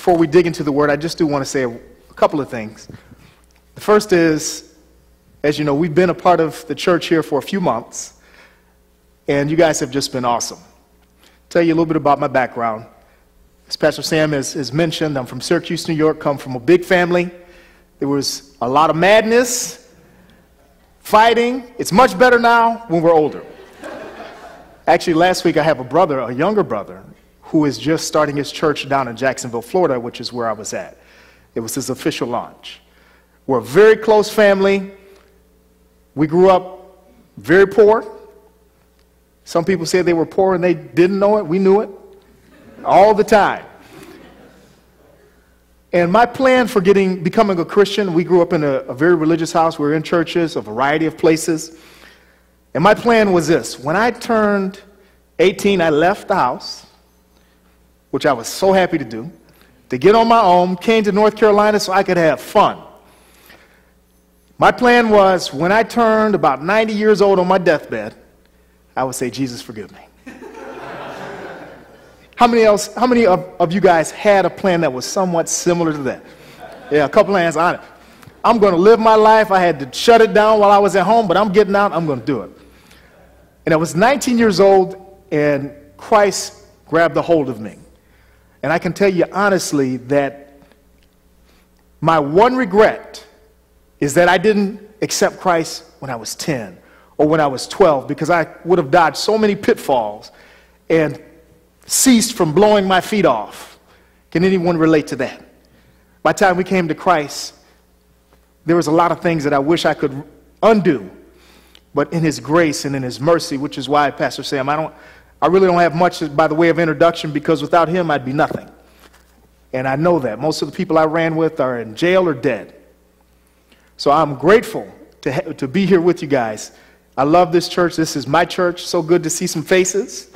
before we dig into the word, I just do want to say a couple of things. The first is, as you know, we've been a part of the church here for a few months, and you guys have just been awesome. Tell you a little bit about my background. As Pastor Sam has mentioned, I'm from Syracuse, New York, come from a big family. There was a lot of madness, fighting. It's much better now when we're older. Actually, last week I have a younger brother, who is just starting his church down in Jacksonville, Florida, which is where I was at. It was his official launch. We're a very close family. We grew up very poor. Some people say they were poor and they didn't know it. We knew it all the time. And my plan for becoming a Christian, we grew up in a very religious house. We were in churches, a variety of places. And my plan was this. When I turned 18, I left the house, which I was so happy to do, to get on my own, came to North Carolina so I could have fun. My plan was, when I turned about 90 years old on my deathbed, I would say, Jesus, forgive me. How many of you guys had a plan that was somewhat similar to that? Yeah, a couple hands on it. I'm going to live my life. I had to shut it down while I was at home, but I'm getting out. I'm going to do it. And I was 19 years old, and Christ grabbed a hold of me. And I can tell you honestly that my one regret is that I didn't accept Christ when I was 10 or when I was 12, because I would have dodged so many pitfalls and ceased from blowing my feet off. Can anyone relate to that? By the time we came to Christ, there was a lot of things that I wish I could undo, but in His grace and in His mercy, which is why, Pastor Sam, I really don't have much by the way of introduction, because without Him, I'd be nothing. And I know that. Most of the people I ran with are in jail or dead. So I'm grateful to be here with you guys. I love this church. This is my church. So good to see some faces.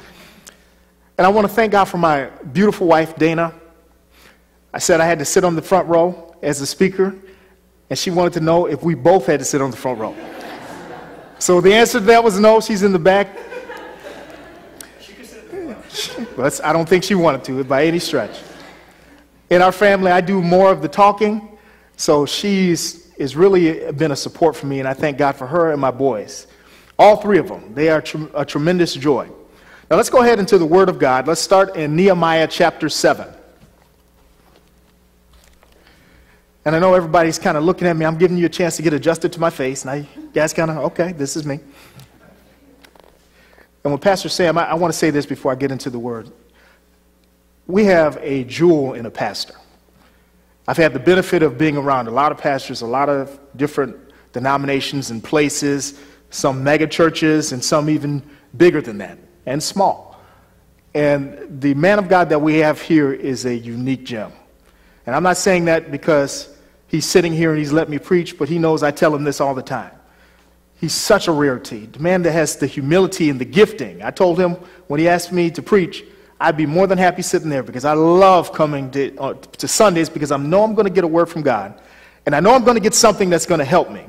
And I want to thank God for my beautiful wife, Dana. I said I had to sit on the front row as a speaker, and she wanted to know if we both had to sit on the front row. So the answer to that was no. She's in the back. But I don't think she wanted to by any stretch. In our family, I do more of the talking, so she's really been a support for me, and I thank God for her and my boys. All three of them. They are a tremendous joy. Now let's go ahead into the Word of God. Let's start in Nehemiah chapter 7. And I know everybody's kind of looking at me. I'm giving you a chance to get adjusted to my face. Now you guys kind of, okay, this is me. And with Pastor Sam, I want to say this before I get into the Word. We have a jewel in a pastor. I've had the benefit of being around a lot of pastors, a lot of different denominations and places, some mega churches and some even bigger than that, and small. And the man of God that we have here is a unique gem. And I'm not saying that because he's sitting here and he's let me preach, but he knows I tell him this all the time. He's such a rarity, the man that has the humility and the gifting. I told him when he asked me to preach, I'd be more than happy sitting there, because I love coming to Sundays, because I know I'm going to get a word from God, and I know I'm going to get something that's going to help me.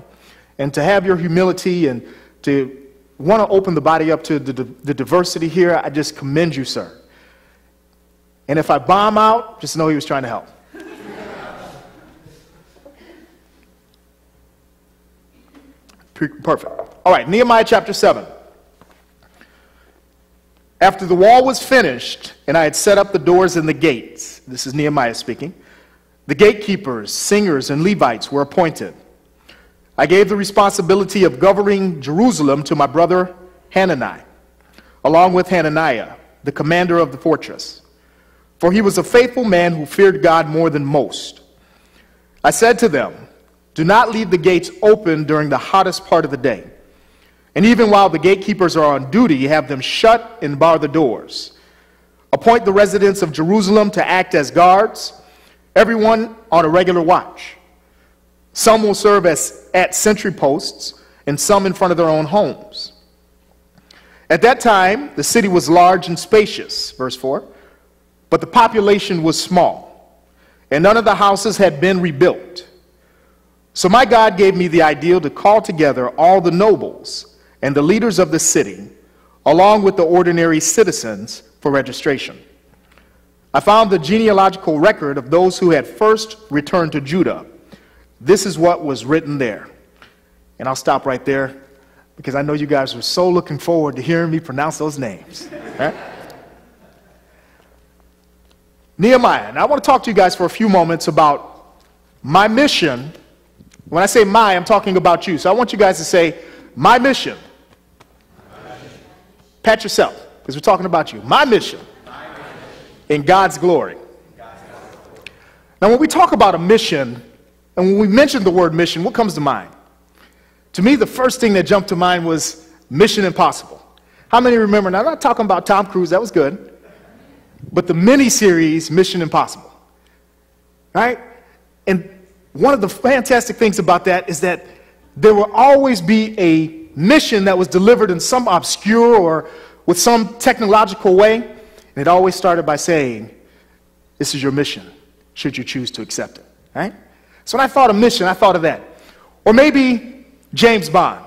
And to have your humility and to want to open the body up to the diversity here, I just commend you, sir. And if I bomb out, just know he was trying to help. Perfect. All right, Nehemiah chapter 7. After the wall was finished, and I had set up the doors and the gates, this is Nehemiah speaking, the gatekeepers, singers, and Levites were appointed. I gave the responsibility of governing Jerusalem to my brother Hanani, along with Hananiah, the commander of the fortress. For he was a faithful man who feared God more than most. I said to them, do not leave the gates open during the hottest part of the day. And even while the gatekeepers are on duty, have them shut and bar the doors. Appoint the residents of Jerusalem to act as guards, everyone on a regular watch. Some will serve at sentry posts, and some in front of their own homes. At that time, the city was large and spacious, verse 4, but the population was small, and none of the houses had been rebuilt. So my God gave me the idea to call together all the nobles and the leaders of the city, along with the ordinary citizens, for registration. I found the genealogical record of those who had first returned to Judah. This is what was written there. And I'll stop right there because I know you guys were so looking forward to hearing me pronounce those names. Right? Nehemiah. And I want to talk to you guys for a few moments about my mission. When I say my, I'm talking about you. So I want you guys to say, my mission. Pat yourself, because we're talking about you. My mission in God's glory. Now, when we talk about a mission, and when we mention the word mission, what comes to mind? To me, the first thing that jumped to mind was Mission Impossible. How many remember? Now, I'm not talking about Tom Cruise. That was good. But the mini-series, Mission Impossible. Right? And one of the fantastic things about that is that there will always be a mission that was delivered in some obscure or with some technological way. And it always started by saying, this is your mission, should you choose to accept it. Right? So when I thought of mission, I thought of that. Or maybe James Bond.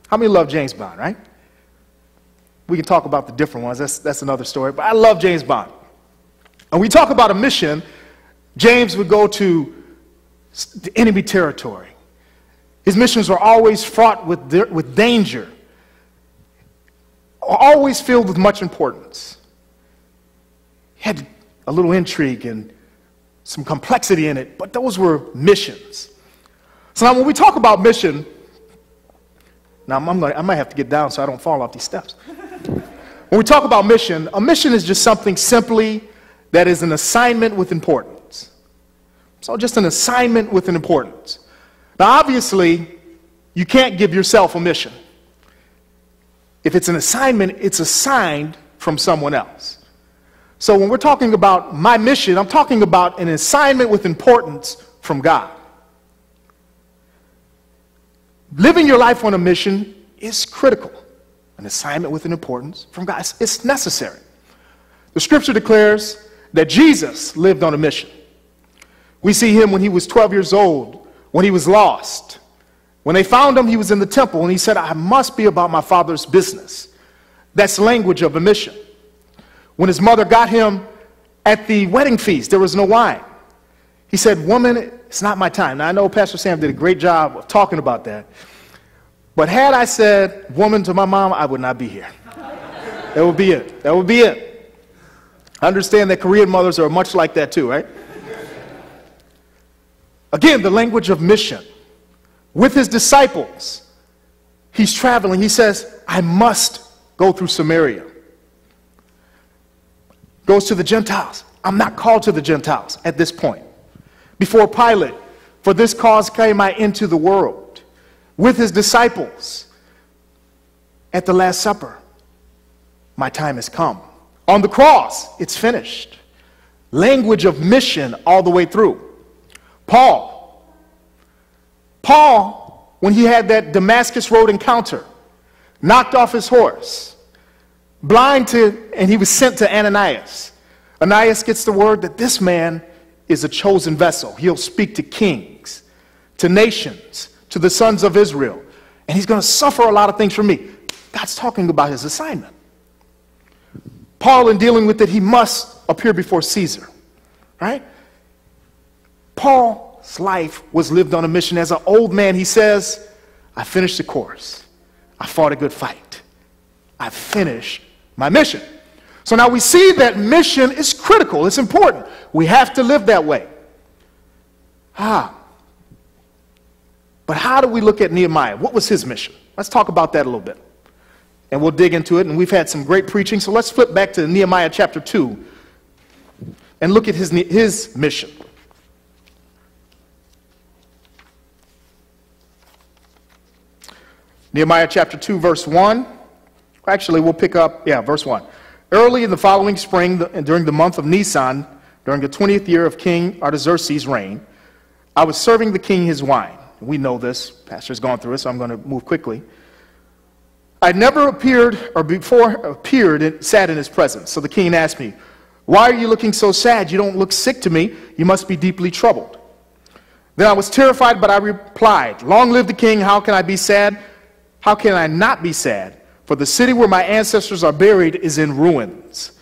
How many love James Bond, right? We can talk about the different ones. That's another story. But I love James Bond. And we talk about a mission, James would go to the enemy territory. His missions were always fraught with danger, always filled with much importance. He had a little intrigue and some complexity in it, but those were missions. So now when we talk about mission, now I might have to get down so I don't fall off these steps. When we talk about mission, a mission is just something simply that is an assignment with importance. So just an assignment with an importance. Now obviously, you can't give yourself a mission. If it's an assignment, it's assigned from someone else. So when we're talking about my mission, I'm talking about an assignment with importance from God. Living your life on a mission is critical. An assignment with an importance from God. It's necessary. The scripture declares that Jesus lived on a mission. We see him when he was 12 years old, when he was lost. When they found him, he was in the temple, and he said, I must be about my Father's business. That's the language of a mission. When his mother got him at the wedding feast, there was no wine. He said, woman, it's not my time. Now, I know Pastor Sam did a great job of talking about that. But had I said woman to my mom, I would not be here. That would be it. That would be it. I understand that Korean mothers are much like that too, right? Again, the language of mission. With his disciples, he's traveling. He says, I must go through Samaria. Goes to the Gentiles. I'm not called to the Gentiles at this point. Before Pilate, for this cause came I into the world. With his disciples at the Last Supper, my time has come. On the cross, it's finished. Language of mission all the way through. Paul, when he had that Damascus Road encounter, knocked off his horse, and he was sent to Ananias. Ananias gets the word that this man is a chosen vessel. He'll speak to kings, to nations, to the sons of Israel. And he's going to suffer a lot of things from me. God's talking about his assignment. Paul, in dealing with it, he must appear before Caesar. Right? Paul's life was lived on a mission. As an old man, he says, I finished the course. I fought a good fight. I finished my mission. So now we see that mission is critical. It's important. We have to live that way. But how do we look at Nehemiah? What was his mission? Let's talk about that a little bit. And we'll dig into it. And we've had some great preaching. So let's flip back to Nehemiah chapter 2 and look at his mission. Nehemiah chapter 2, verse 1. Actually, we'll pick up, verse 1. Early in the following spring, and during the month of Nisan, during the 20th year of King Artaxerxes' reign, I was serving the king his wine. We know this. Pastor's gone through it, so I'm going to move quickly. I never appeared or before appeared and sat in his presence. So the king asked me, why are you looking so sad? You don't look sick to me. You must be deeply troubled. Then I was terrified, but I replied, long live the king. How can I be sad? How can I not be sad? For the city where my ancestors are buried is in ruins.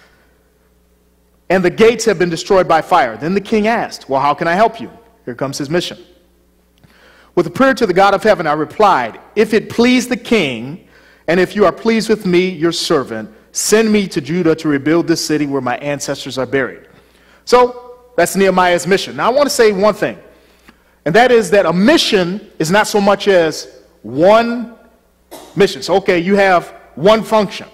and the gates have been destroyed by fire. Then the king asked, well, how can I help you? Here comes his mission. With a prayer to the God of heaven, I replied, if it please the king, and if you are pleased with me, your servant, send me to Judah to rebuild this city where my ancestors are buried. So that's Nehemiah's mission. Now I want to say one thing, and that is that a mission is not so much as one mission. So, okay, you have one function.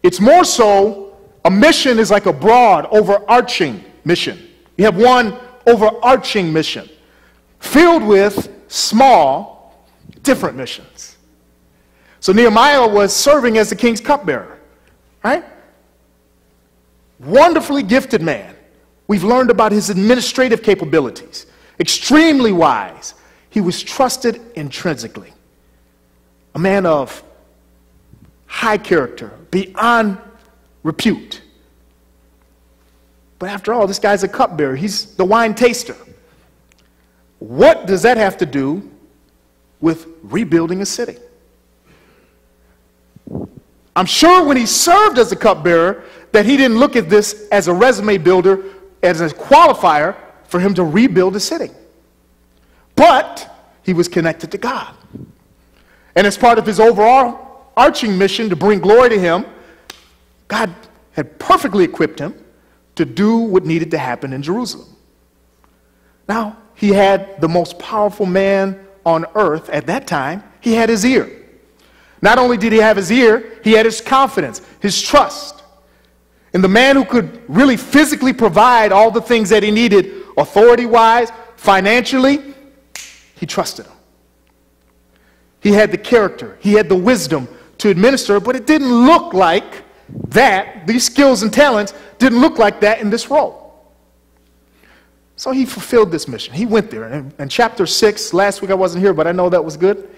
It's more so, a mission is like a broad, overarching mission. You have one overarching mission filled with small, different missions. So Nehemiah was serving as the king's cupbearer, right? Wonderfully gifted man. We've learned about his administrative capabilities. Extremely wise. He was trusted intrinsically. A man of high character, beyond repute. But after all, this guy's a cupbearer. He's the wine taster. What does that have to do with rebuilding a city? I'm sure when he served as a cupbearer that he didn't look at this as a resume builder, as a qualifier for him to rebuild a city. But he was connected to God. And as part of his overall arching mission to bring glory to him, God had perfectly equipped him to do what needed to happen in Jerusalem. Now, he had the most powerful man on earth at that time. He had his ear. Not only did he have his ear, he had his confidence, his trust. And the man who could really physically provide all the things that he needed, authority-wise, financially, he trusted him. He had the character, he had the wisdom to administer, but it didn't look like that. These skills and talents didn't look like that in this role. So he fulfilled this mission. He went there. And in chapter 6, last week I wasn't here, but I know that was good.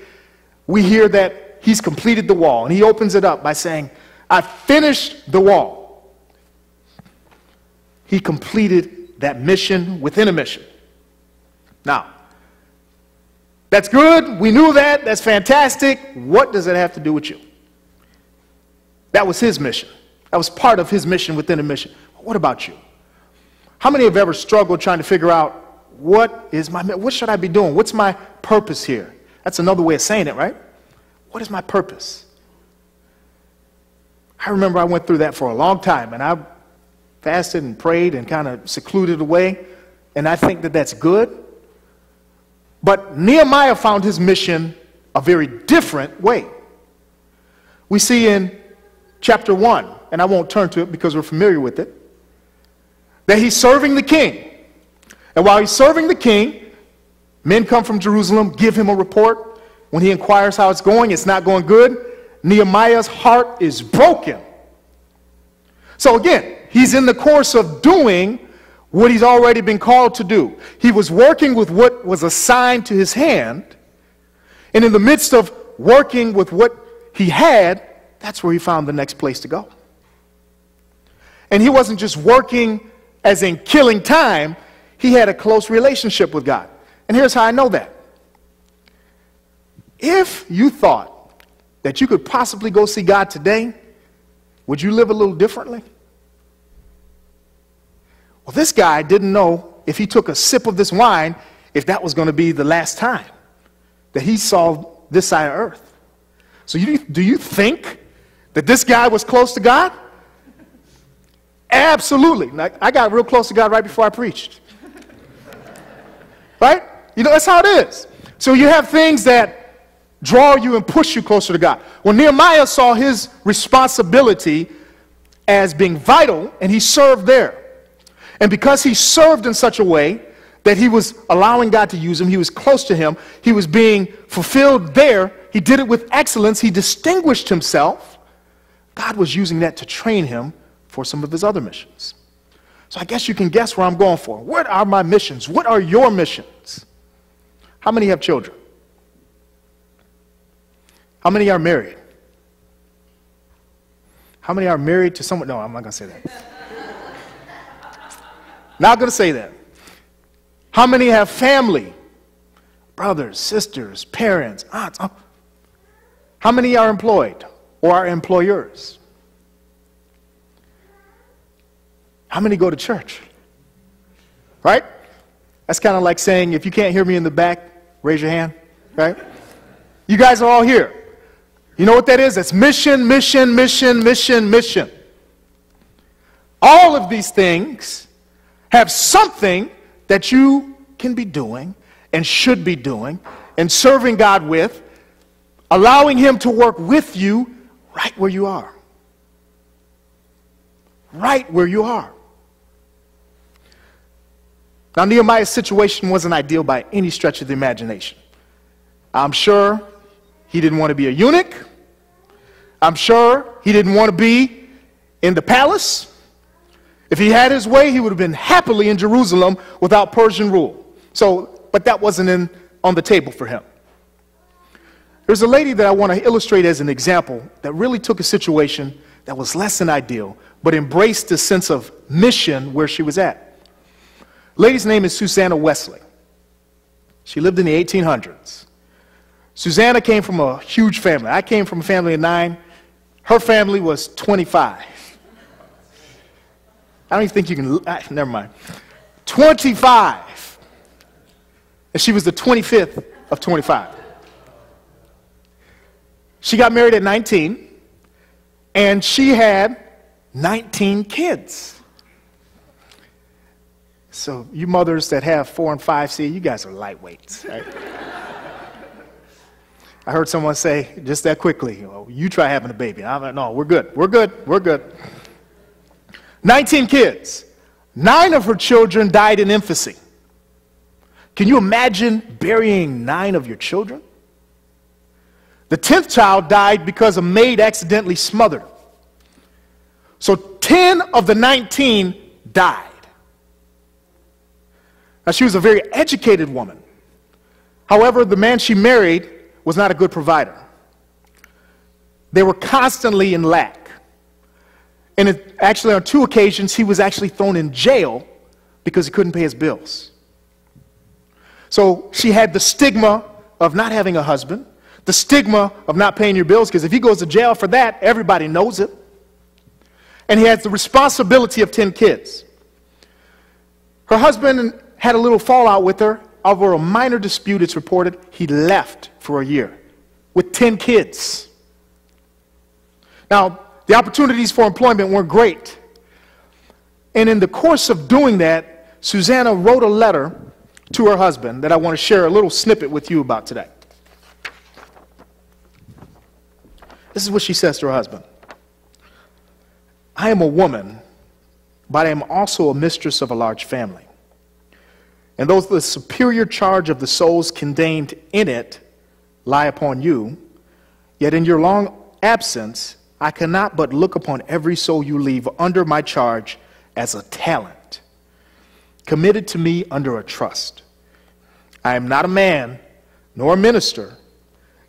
We hear that he's completed the wall. And he opens it up by saying, I finished the wall. He completed that mission within a mission. Now, that's good. We knew that. That's fantastic. What does it have to do with you? That was his mission. That was part of his mission within a mission. What about you? How many have ever struggled trying to figure out what should I be doing? What's my purpose here? That's another way of saying it, right? What is my purpose? I remember I went through that for a long time, and I fasted and prayed and kind of secluded away, and I think that that's good. But Nehemiah found his mission a very different way. We see in chapter 1, and I won't turn to it because we're familiar with it, that he's serving the king. And while he's serving the king, men come from Jerusalem, give him a report. When he inquires how it's not going good. Nehemiah's heart is broken. So again, he's in the course of doing what he's already been called to do. He was working with what was assigned to his hand, and in the midst of working with what he had, that's where he found the next place to go. And he wasn't just working as in killing time, he had a close relationship with God. And here's how I know that. If you thought that you could possibly go see God today, would you live a little differently? Well, this guy didn't know if he took a sip of this wine, if that was going to be the last time that he saw this side of earth. So do you think that this guy was close to God? Absolutely. I got real close to God right before I preached. Right? You know, that's how it is. So you have things that draw you and push you closer to God. Well, Nehemiah saw his responsibility as being vital, and he served there. And because he served in such a way that he was allowing God to use him, he was close to him, he was being fulfilled there, he did it with excellence, he distinguished himself, God was using that to train him for some of his other missions. So I guess you can guess where I'm going for. What are my missions? What are your missions? How many have children? How many are married? How many are married to someone? No, I'm not going to say that. Not going to say that. How many have family? Brothers, sisters, parents, aunts. How many are employed or are employers? How many go to church? Right? That's kind of like saying, if you can't hear me in the back, raise your hand, right? You guys are all here. You know what that is? That's mission, mission, mission, mission, mission. All of these things have something that you can be doing and should be doing and serving God with, allowing Him to work with you right where you are. Right where you are. Now, Nehemiah's situation wasn't ideal by any stretch of the imagination. I'm sure he didn't want to be a eunuch. I'm sure he didn't want to be in the palace. If he had his way, he would have been happily in Jerusalem without Persian rule. But that wasn't on the table for him. There's a lady that I want to illustrate as an example that really took a situation that was less than ideal, but embraced the sense of mission where she was at. Lady's name is Susanna Wesley. She lived in the 1800s. Susanna came from a huge family. I came from a family of 9. Her family was 25. I don't even think you can, never mind. 25. And she was the 25th of 25. She got married at 19, and she had 19 kids. So you mothers that have 4 and 5, see, you guys are lightweights, right? I heard someone say just that quickly, you try having a baby. I'm like, no, we're good, we're good, we're good. 19 kids. 9 of her children died in infancy. Can you imagine burying 9 of your children? The 10th child died because a maid accidentally smothered him. So 10 of the 19 died. Now, she was a very educated woman. However, the man she married was not a good provider. They were constantly in lack. And actually, on 2 occasions, he was actually thrown in jail because he couldn't pay his bills. So she had the stigma of not having a husband, the stigma of not paying your bills, because if he goes to jail for that, everybody knows it. And he has the responsibility of 10 kids. Her husband had a little fallout with her over a minor dispute. It's reported he left for a year with 10 kids. Now, the opportunities for employment weren't great. And in the course of doing that, Susanna wrote a letter to her husband that I want to share a little snippet with you about today. This is what she says to her husband. I am a woman, but I am also a mistress of a large family. And though the superior charge of the souls contained in it lie upon you, yet in your long absence, I cannot but look upon every soul you leave under my charge as a talent, committed to me under a trust. I am not a man, nor a minister,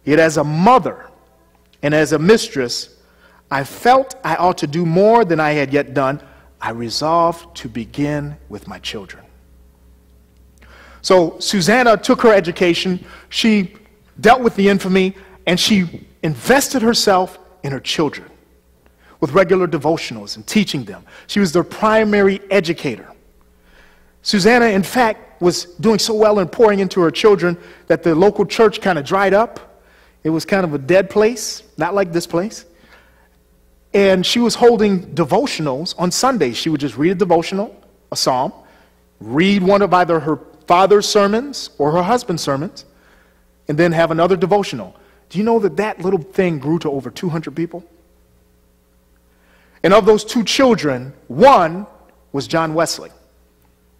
yet as a mother and as a mistress, I felt I ought to do more than I had yet done. I resolved to begin with my children. So Susanna took her education, she dealt with the infamy, and she invested herself in her children with regular devotionals and teaching them. She was their primary educator. Susanna, in fact, was doing so well in pouring into her children that the local church kind of dried up. It was kind of a dead place, not like this place. And she was holding devotionals on Sundays. She would just read a devotional, a psalm, read one of either her father's sermons or her husband's sermons, and then have another devotional. Do you know that that little thing grew to over 200 people? And of those 2 children, one was John Wesley,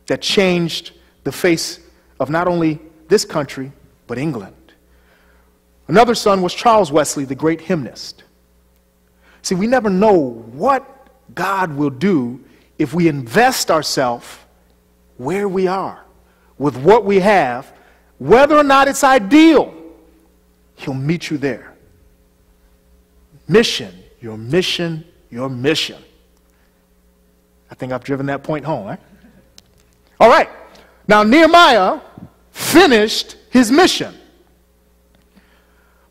that changed the face of not only this country, but England. Another son was Charles Wesley, the great hymnist. See, we never know what God will do if we invest ourselves where we are, with what we have, whether or not it's ideal. He'll meet you there. Mission, your mission, your mission. I think I've driven that point home, right? All right. Now, Nehemiah finished his mission.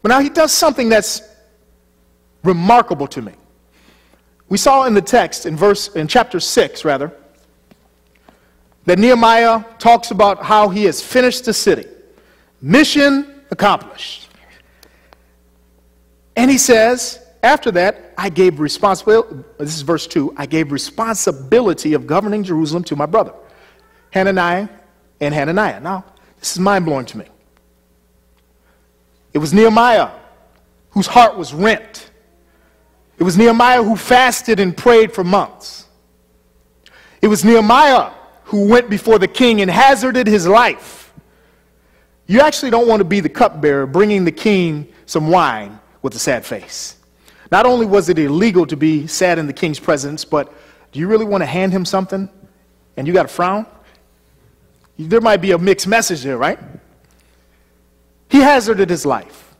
But now he does something that's remarkable to me. We saw in the text, in chapter 6, rather, that Nehemiah talks about how he has finished the city. Mission accomplished. And he says, after that, I gave responsibility, this is verse 2, I gave responsibility of governing Jerusalem to my brother, Hananiah and Hananiah. Now, this is mind-blowing to me. It was Nehemiah whose heart was rent. It was Nehemiah who fasted and prayed for months. It was Nehemiah who went before the king and hazarded his life. You actually don't want to be the cupbearer bringing the king some wine with a sad face. Not only was it illegal to be sad in the king's presence, but do you really want to hand him something and you got a frown? There might be a mixed message there, right? He hazarded his life.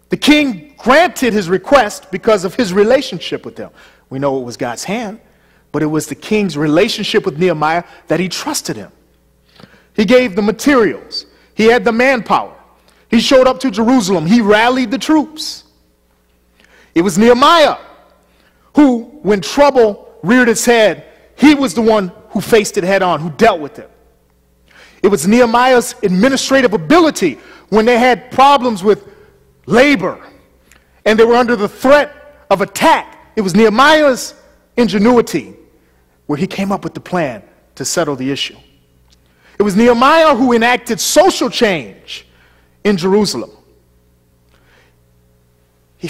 The king granted his request because of his relationship with them. We know it was God's hand, but it was the king's relationship with Nehemiah that he trusted him. He gave the materials. He had the manpower. He showed up to Jerusalem. He rallied the troops. It was Nehemiah who, when trouble reared its head, he was the one who faced it head on, who dealt with it. It was Nehemiah's administrative ability when they had problems with labor and they were under the threat of attack. It was Nehemiah's ingenuity where he came up with the plan to settle the issue. It was Nehemiah who enacted social change in Jerusalem. He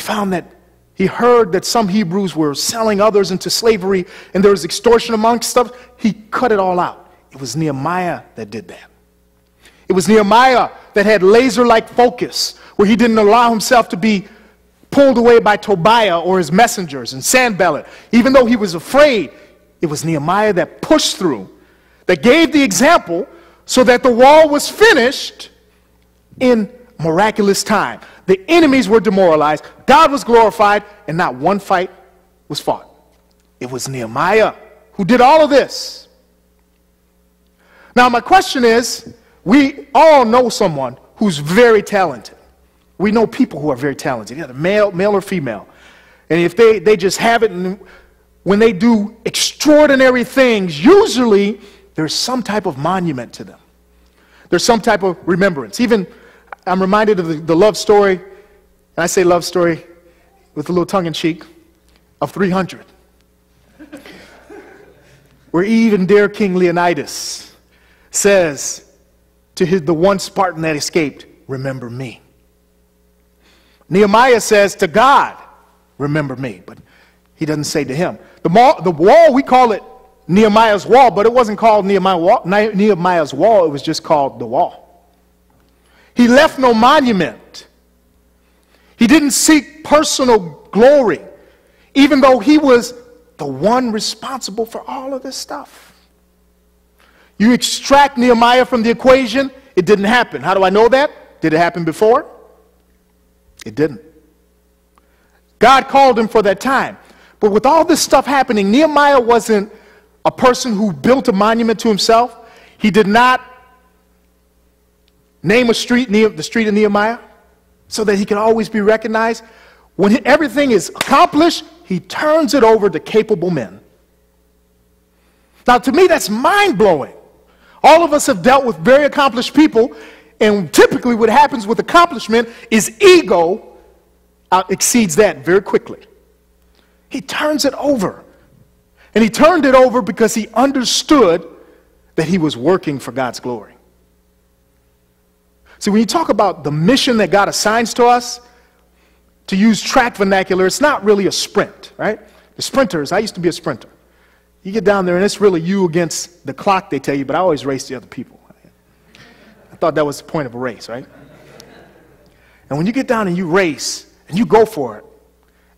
heard that some Hebrews were selling others into slavery and there was extortion amongst them. He cut it all out. It was Nehemiah that did that. It was Nehemiah that had laser-like focus, where he didn't allow himself to be pulled away by Tobiah or his messengers and Sanballat. Even though he was afraid, it was Nehemiah that pushed through, that gave the example so that the wall was finished in miraculous time. The enemies were demoralized, God was glorified, and not one fight was fought. It was Nehemiah who did all of this. Now my question is, we all know someone who's very talented. We know people who are very talented, either male or female. And if they just have it, and when they do extraordinary things, usually there's some type of monument to them. There's some type of remembrance. Even, I'm reminded of the love story, and I say love story with a little tongue-in-cheek, of 300. Where even dear King Leonidas says to the one Spartan that escaped, remember me. Nehemiah says to God, remember me, but he doesn't say to him. The wall, we call it Nehemiah's wall, but it wasn't called Nehemiah's wall, it was just called the wall. He left no monument. He didn't seek personal glory, even though he was the one responsible for all of this stuff. You extract Nehemiah from the equation, it didn't happen. How do I know that? Did it happen before? It didn't. God called him for that time. But with all this stuff happening, Nehemiah wasn't a person who built a monument to himself. He did not name a street, the street of Nehemiah, so that he could always be recognized. When everything is accomplished, he turns it over to capable men. Now, to me, that's mind-blowing. All of us have dealt with very accomplished people, and typically what happens with accomplishment is ego exceeds that very quickly. He turns it over. And he turned it over because he understood that he was working for God's glory. See, when you talk about the mission that God assigns to us, to use track vernacular, it's not really a sprint, right? The sprinters, I used to be a sprinter. You get down there and it's really you against the clock, they tell you, but I always race the other people. I thought that was the point of a race, right? And when you get down and you race and you go for it,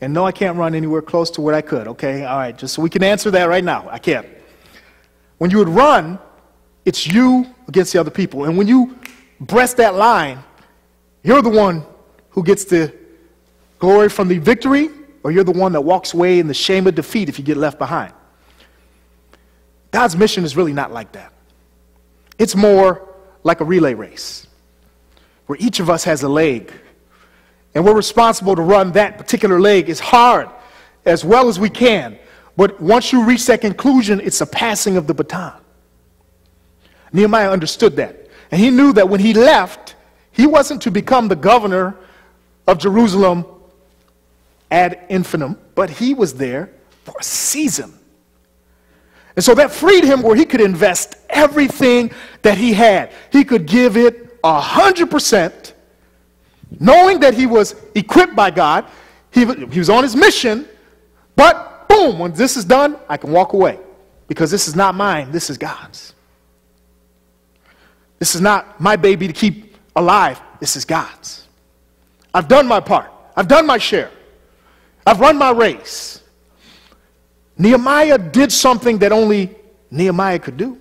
and no, I can't run anywhere close to what I could, okay? All right, just so we can answer that right now. I can't. When you would run, it's you against the other people. And when you breast that line, you're the one who gets the glory from the victory, or you're the one that walks away in the shame of defeat if you get left behind. God's mission is really not like that. It's more like a relay race, where each of us has a leg, and we're responsible to run that particular leg. It's hard. as well as we can. But once you reach that conclusion, it's a passing of the baton. Nehemiah understood that. And he knew that when he left, he wasn't to become the governor of Jerusalem ad infinitum, but he was there for a season. And so that freed him where he could invest everything that he had. He could give it 100%, knowing that he was equipped by God. He was on his mission, but boom, when this is done, I can walk away because this is not mine, this is God's. This is not my baby to keep alive, this is God's. I've done my part. I've done my share. I've run my race. Nehemiah did something that only Nehemiah could do.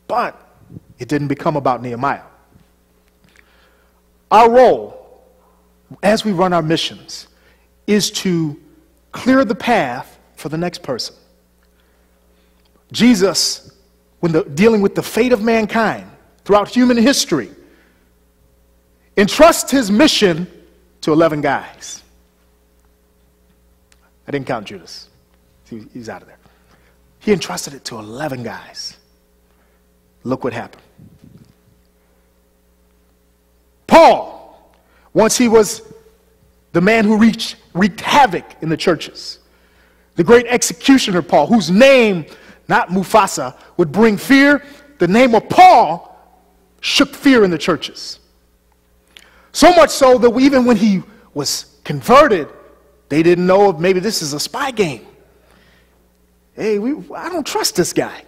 But it didn't become about Nehemiah. Our role, as we run our missions, is to clear the path for the next person. Jesus, when dealing with the fate of mankind throughout human history, entrusts his mission to 11 guys. I didn't count Judas. He's out of there. He entrusted it to 11 guys. Look what happened. Paul, once he was the man who wreaked havoc in the churches, the great executioner Paul, whose name, not Mufasa, would bring fear, the name of Paul shook fear in the churches. So much so that even when he was converted, they didn't know if maybe this is a spy game. Hey, I don't trust this guy.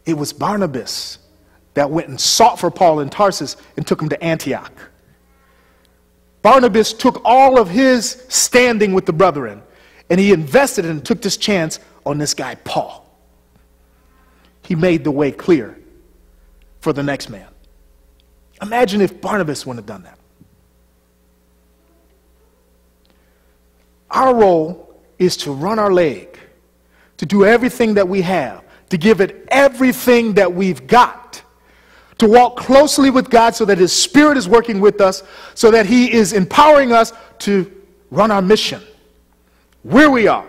It was Barnabas that went and sought for Paul in Tarsus and took him to Antioch. Barnabas took all of his standing with the brethren and he invested and took this chance on this guy, Paul. He made the way clear for the next man. Imagine if Barnabas wouldn't have done that. Our role is to run our leg, to do everything that we have, to give it everything that we've got, to walk closely with God so that His Spirit is working with us, so that He is empowering us to run our mission where we are,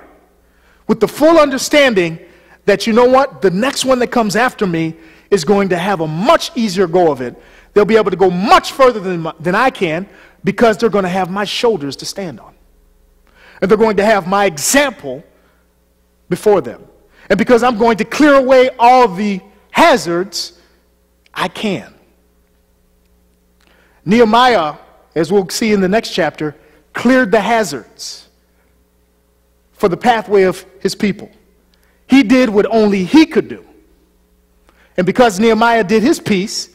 with the full understanding that, you know what, the next one that comes after me is going to have a much easier go of it. They'll be able to go much further than I can because they're going to have my shoulders to stand on. And they're going to have my example before them. And because I'm going to clear away all the hazards, I can. Nehemiah, as we'll see in the next chapter, cleared the hazards for the pathway of his people. He did what only he could do. And because Nehemiah did his piece,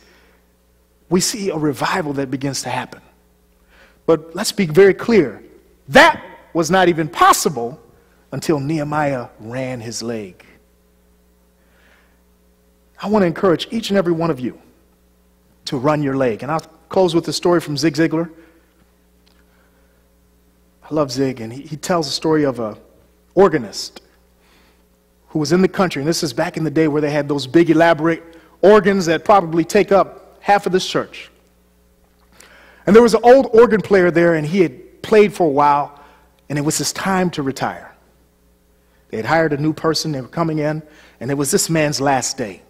we see a revival that begins to happen. But let's be very clear. That was not even possible until Nehemiah ran his leg. I want to encourage each and every one of you to run your leg. And I'll close with a story from Zig Ziglar. I love Zig, and he tells a story of an organist who was in the country. And this is back in the day where they had those big elaborate organs that probably take up half of this church. And there was an old organ player there, and he had played for a while, and it was his time to retire. They had hired a new person, they were coming in, and it was this man's last day.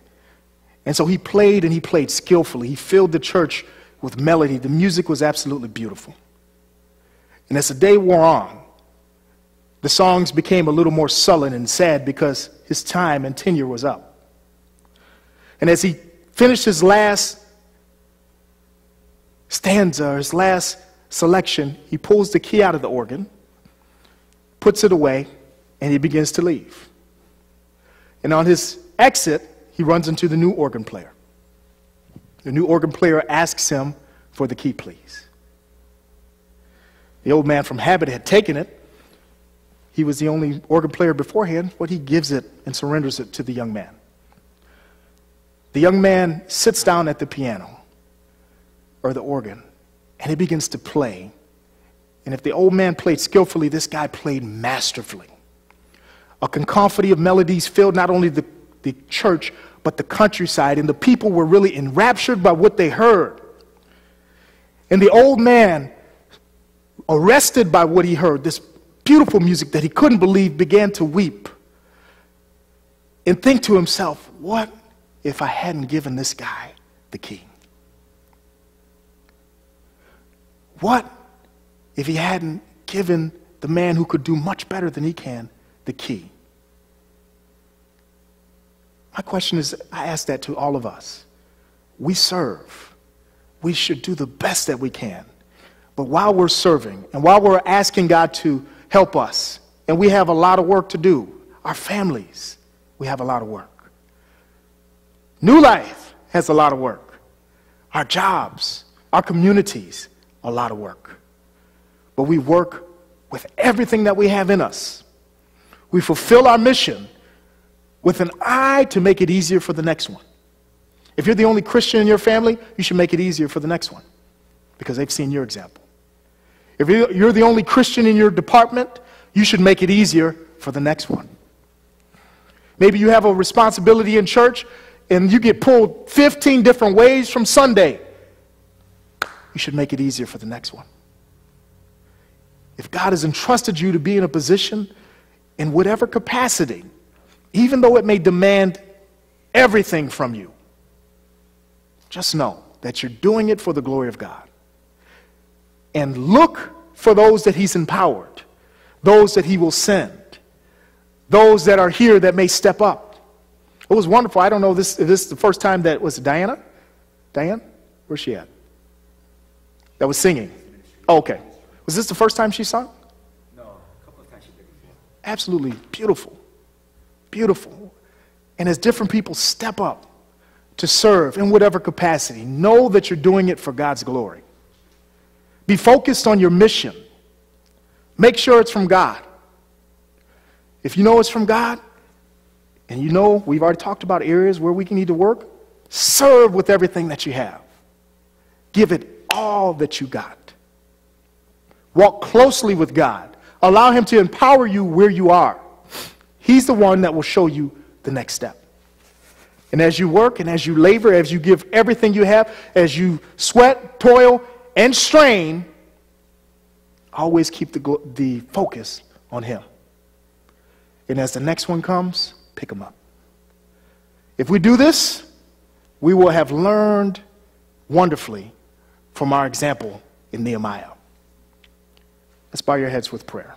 And so he played, and he played skillfully. He filled the church with melody. The music was absolutely beautiful. And as the day wore on, the songs became a little more sullen and sad because his time and tenure was up. And as he finished his last stanza, his last selection, he pulls the key out of the organ, puts it away, and he begins to leave. And on his exit, he runs into the new organ player. The new organ player asks him for the key, please. The old man from habit had taken it. He was the only organ player beforehand, but he gives it and surrenders it to the young man. The young man sits down at the piano or the organ, and he begins to play. And if the old man played skillfully, this guy played masterfully. A cacophony of melodies filled not only the church, but the countryside, and the people were really enraptured by what they heard. And the old man arrested by what he heard, this beautiful music that he couldn't believe, began to weep and think to himself, what if I hadn't given this guy the key? What if he hadn't given the man who could do much better than he can the key? My question is, I ask that to all of us. We serve. We should do the best that we can. But while we're serving and while we're asking God to help us, and we have a lot of work to do, our families, we have a lot of work. New Life has a lot of work. Our jobs, our communities, a lot of work. But we work with everything that we have in us. We fulfill our mission with an eye to make it easier for the next one. If you're the only Christian in your family, you should make it easier for the next one because they've seen your example. If you're the only Christian in your department, you should make it easier for the next one. Maybe you have a responsibility in church and you get pulled 15 different ways from Sunday. You should make it easier for the next one. If God has entrusted you to be in a position in whatever capacity, even though it may demand everything from you, just know that you're doing it for the glory of God. And look for those that he's empowered, those that he will send, those that are here that may step up. It was wonderful. I don't know if this is the first time that was Diana? Diane? Where's she at? That was singing. Oh, okay. Was this the first time she sung? No, a couple of times she did before. Absolutely beautiful. Beautiful. And as different people step up to serve in whatever capacity, know that you're doing it for God's glory. Be focused on your mission. Make sure it's from God. If you know it's from God, and you know we've already talked about areas where we need to work, serve with everything that you have. Give it all that you got. Walk closely with God. Allow him to empower you where you are. He's the one that will show you the next step. And as you work and as you labor, as you give everything you have, as you sweat, toil, and strain, always keep the focus on him. And as the next one comes, pick him up. If we do this, we will have learned wonderfully from our example in Nehemiah. Let's bow your heads with prayer.